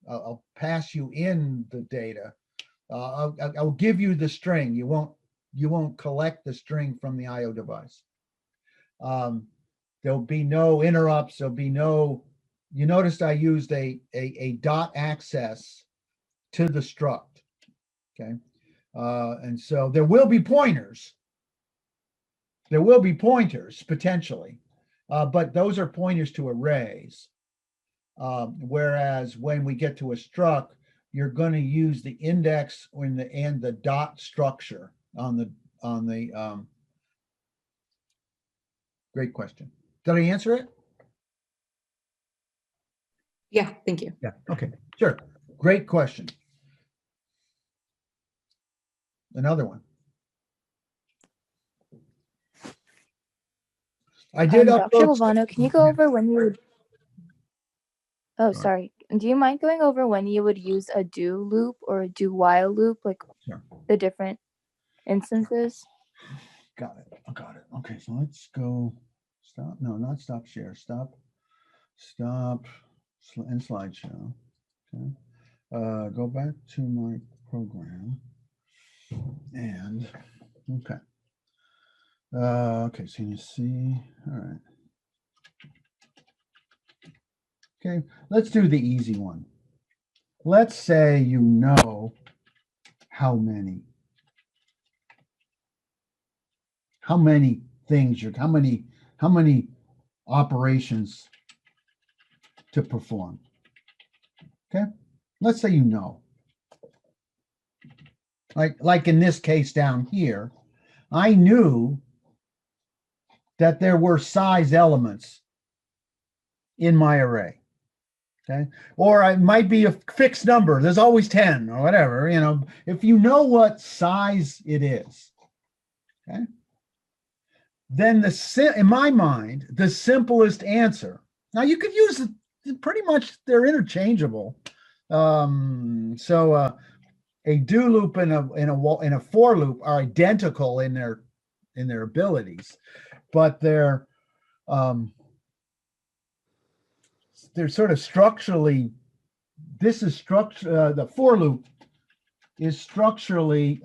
I'll pass you in the data. I'll give you the string. You won't collect the string from the IO device. There'll be no interrupts. There'll be no. You noticed I used a dot access to the struct. Okay, and so there will be pointers. There will be pointers potentially, but those are pointers to arrays. Whereas when we get to a struct, you're going to use the index and the dot structure on the. Great question. Did I answer it? Yeah, thank you. Yeah. Okay. Sure. Great question. Another one. I did Dr. upload. Valvano, can you go over when you would, oh, Sure. sorry. Do you mind going over when you would use a do loop or a do while loop, like Sure. the different instances? Got it. I got it. Okay, so let's go. Stop. No, not stop share. Stop. And slideshow. Okay. Go back to my program. And okay. Okay, so you see. All right. Okay, let's do the easy one. Let's say you know how many things how many operations to perform. Okay, let's say you know. Like in this case down here, I knew that there were size elements in my array. Okay, or it might be a fixed number. There's always 10 or whatever, you know, if you know what size it is. Okay, then in my mind, the simplest answer. Now you could use pretty much, they're interchangeable. So a do loop and a for loop are identical in their abilities, but they're sort of structurally. This is structure. The for loop is structurally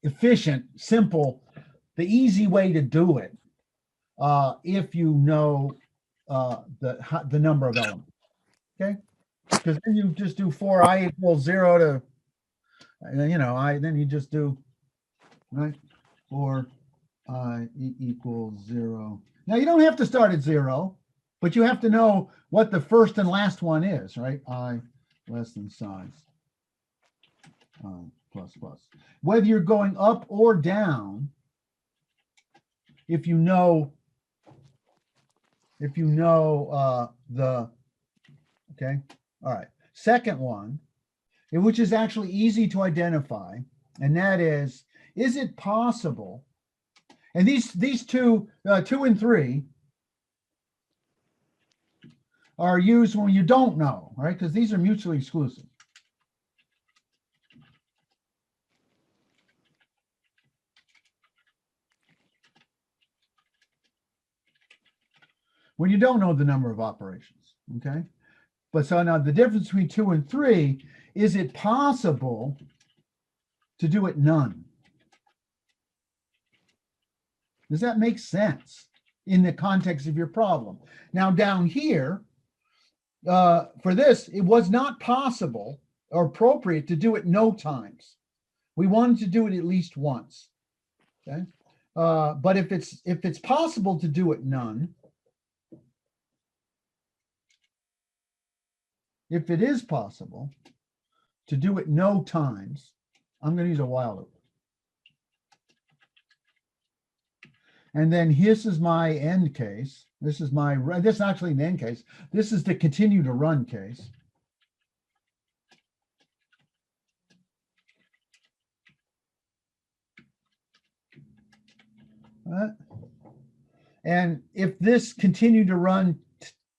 efficient, simple, the easy way to do it if you know the number of elements. Okay, because then you just do for I equals 0 to, you know, then you just do, right, for I equals 0. Now you don't have to start at 0, but you have to know what the first and last one is, right? I less than size plus plus. Whether you're going up or down, if you know the, okay, all right. Second one, which is actually easy to identify, and that is it possible? And these two, 2 and 3, are used when you don't know, right? Because these are mutually exclusive. When you don't know the number of operations, okay? But so now the difference between 2 and 3, is it possible to do it none? Does that make sense in the context of your problem? Now down here, for this, it was not possible or appropriate to do it no times. We wanted to do it at least once. Okay. But if it's possible to do it none, if it is possible to do it no times, I'm going to use a while loop. And then this is my end case. This is actually an end case. This is the continue to run case. And if this continue to run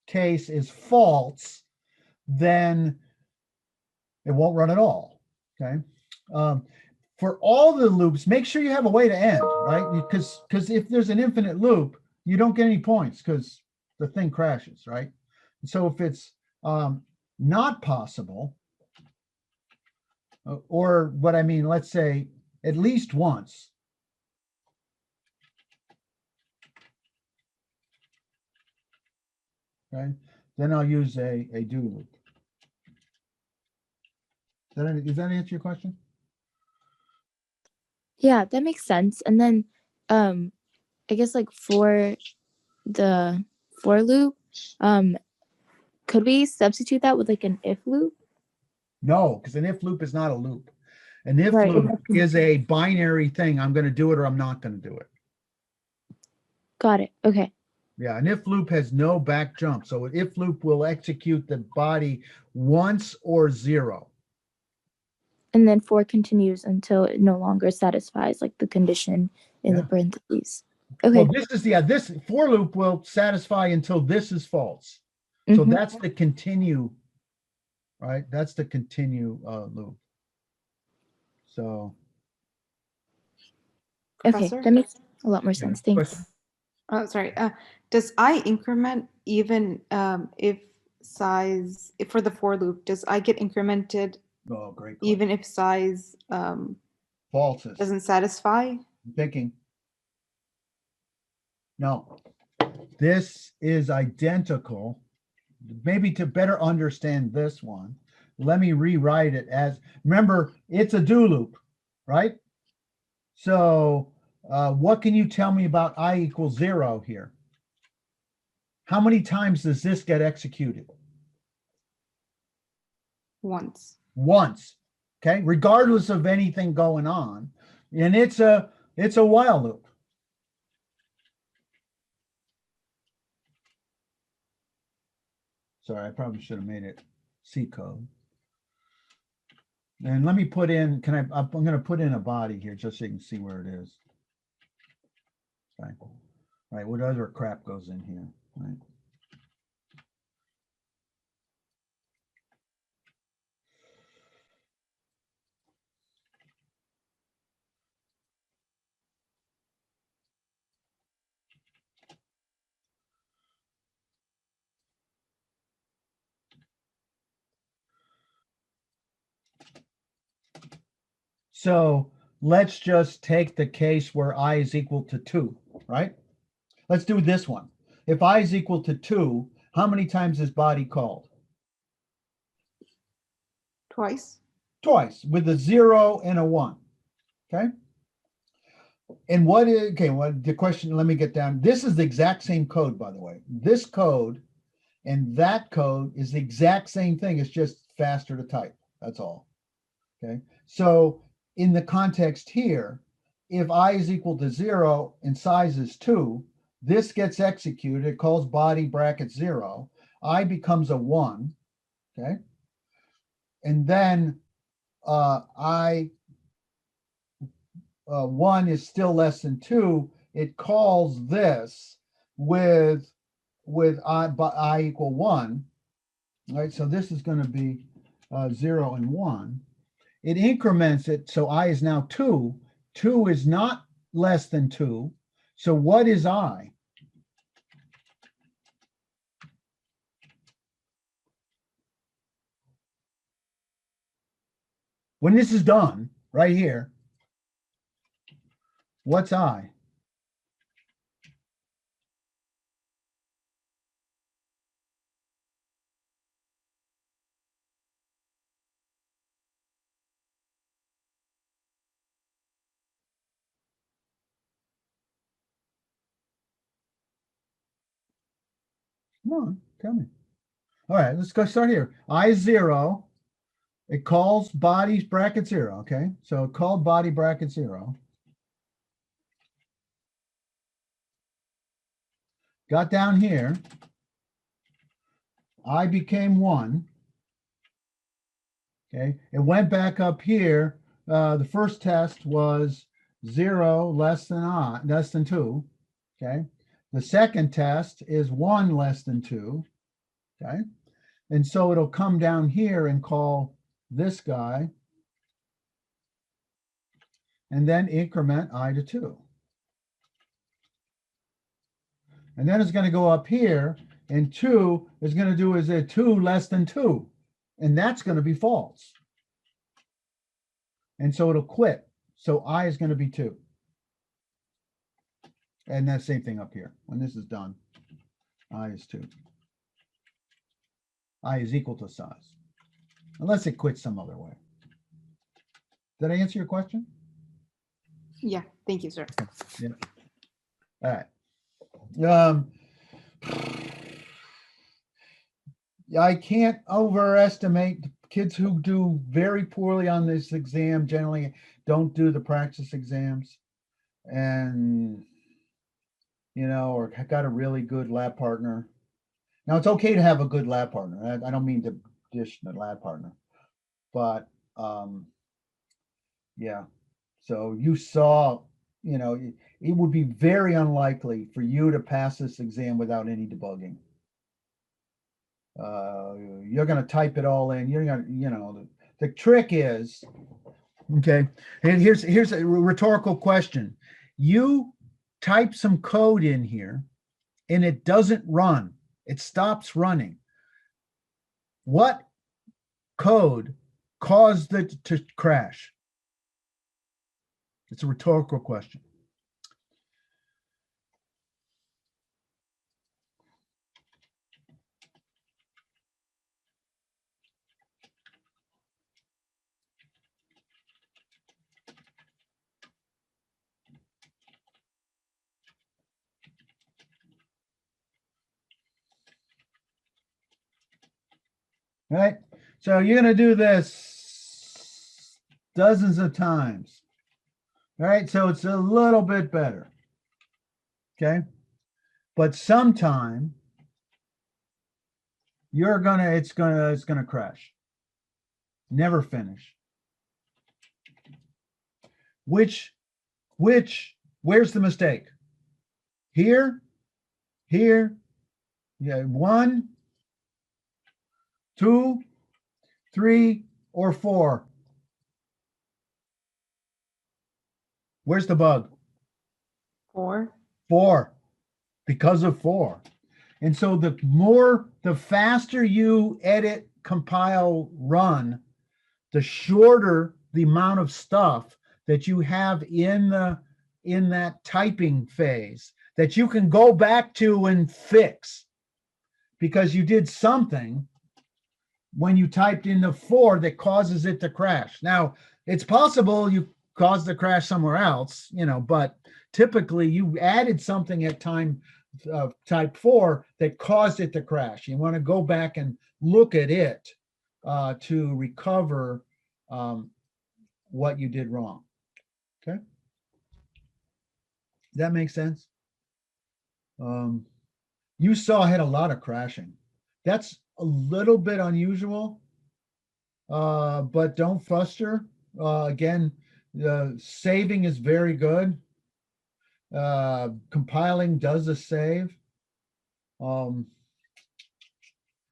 case is false, then it won't run at all. Okay. For all the loops, make sure you have a way to end, right? Because if there's an infinite loop, you don't get any points because the thing crashes, right? So if it's not possible, or what I mean, let's say at least once, okay, then I'll use a do loop. Does that answer your question? Yeah, that makes sense. And then I guess like for the for loop, could we substitute that with like an if loop? No, because an if loop is not a loop. An if Right. loop is a binary thing. I'm going to do it or I'm not going to do it. Got it. Okay. Yeah, an if loop has no back jump. So an if loop will execute the body once or zero. And then for continues until it no longer satisfies like the condition in the Yeah. parentheses. Okay. Well, this for loop will satisfy until this is false. So Mhm. that's the continue, right? That's the continue loop. So Okay, Professor? that makes a lot more sense. Thanks. question? Oh, sorry. Does I increment even if for the for loop, does I get incremented Oh, great. even if size Falses. doesn't satisfy? Picking. No, this is identical. Maybe to better understand this one, let me rewrite it as, remember, it's a do loop, right? So what can you tell me about I equals 0 here? How many times does this get executed? Once. Once, okay, regardless of anything going on. And it's a while loop. Sorry, I probably should have made it C code. And let me put in, I'm going to put in a body here just so you can see where it is. Right. Right, what other crap goes in here, right? So let's just take the case where I is equal to 2, right? Let's do this one. If I is equal to 2, how many times is body called? Twice. Twice, with a 0 and a 1, okay? And what is, okay, well, the question, let me get down. This is the exact same code, by the way. This code and that code is the exact same thing. It's just faster to type. That's all, okay? So in the context here, if I is equal to 0 and size is 2, this gets executed. It calls body bracket 0. I becomes a 1, okay? And then 1 is still less than 2. It calls this with I equal 1, right? So this is going to be 0 and 1. It increments it, so I is now 2. 2 is not less than 2. So what is I? When this is done, right here, what's I? Come on, tell me. All right, let's go start here. I is 0. It calls body bracket 0, okay? So it called body bracket 0. Got down here. I became 1. Okay, it went back up here. The first test was 0 less than 2. Okay, the second test is 1 less than 2. Okay, and so it'll come down here and call this guy and then increment I to 2. And then it's going to go up here, and 2 is going to do is a 2 less than 2. And that's going to be false. And so it'll quit. So I is going to be 2. And that same thing up here. When this is done, I is 2. I is equal to size. Unless it quits some other way. Did I answer your question? Yeah, thank you, sir. Yeah. All right. I can't overestimate kids who do very poorly on this exam. Generally don't do the practice exams, and or got a really good lab partner. Now it's okay to have a good lab partner. I don't mean to dish the lab partner, but yeah. So you saw, it would be very unlikely for you to pass this exam without any debugging. You're going to type it all in. You're going to, the trick is, okay, and here's a rhetorical question. You type some code in here and it doesn't run. It stops running. What code caused it to crash? It's a rhetorical question. All right, so you're going to do this dozens of times. All right, so it's a little bit better. Okay, but sometime it's gonna crash. Never finish. Where's the mistake? Here, yeah, 1, 2, 3, or 4. Where's the bug? 4. 4, because of 4. And so the faster you edit, compile, run, the shorter the amount of stuff that you have in that typing phase that you can go back to and fix, because you did something when you typed in the 4 that causes it to crash. Now, it's possible you caused the crash somewhere else, but typically you added something at type 4 that caused it to crash. You want to go back and look at it to recover what you did wrong. Okay, that makes sense. You saw I had a lot of crashing. That's a little bit unusual, but don't fluster. Again, saving is very good. Compiling does a save.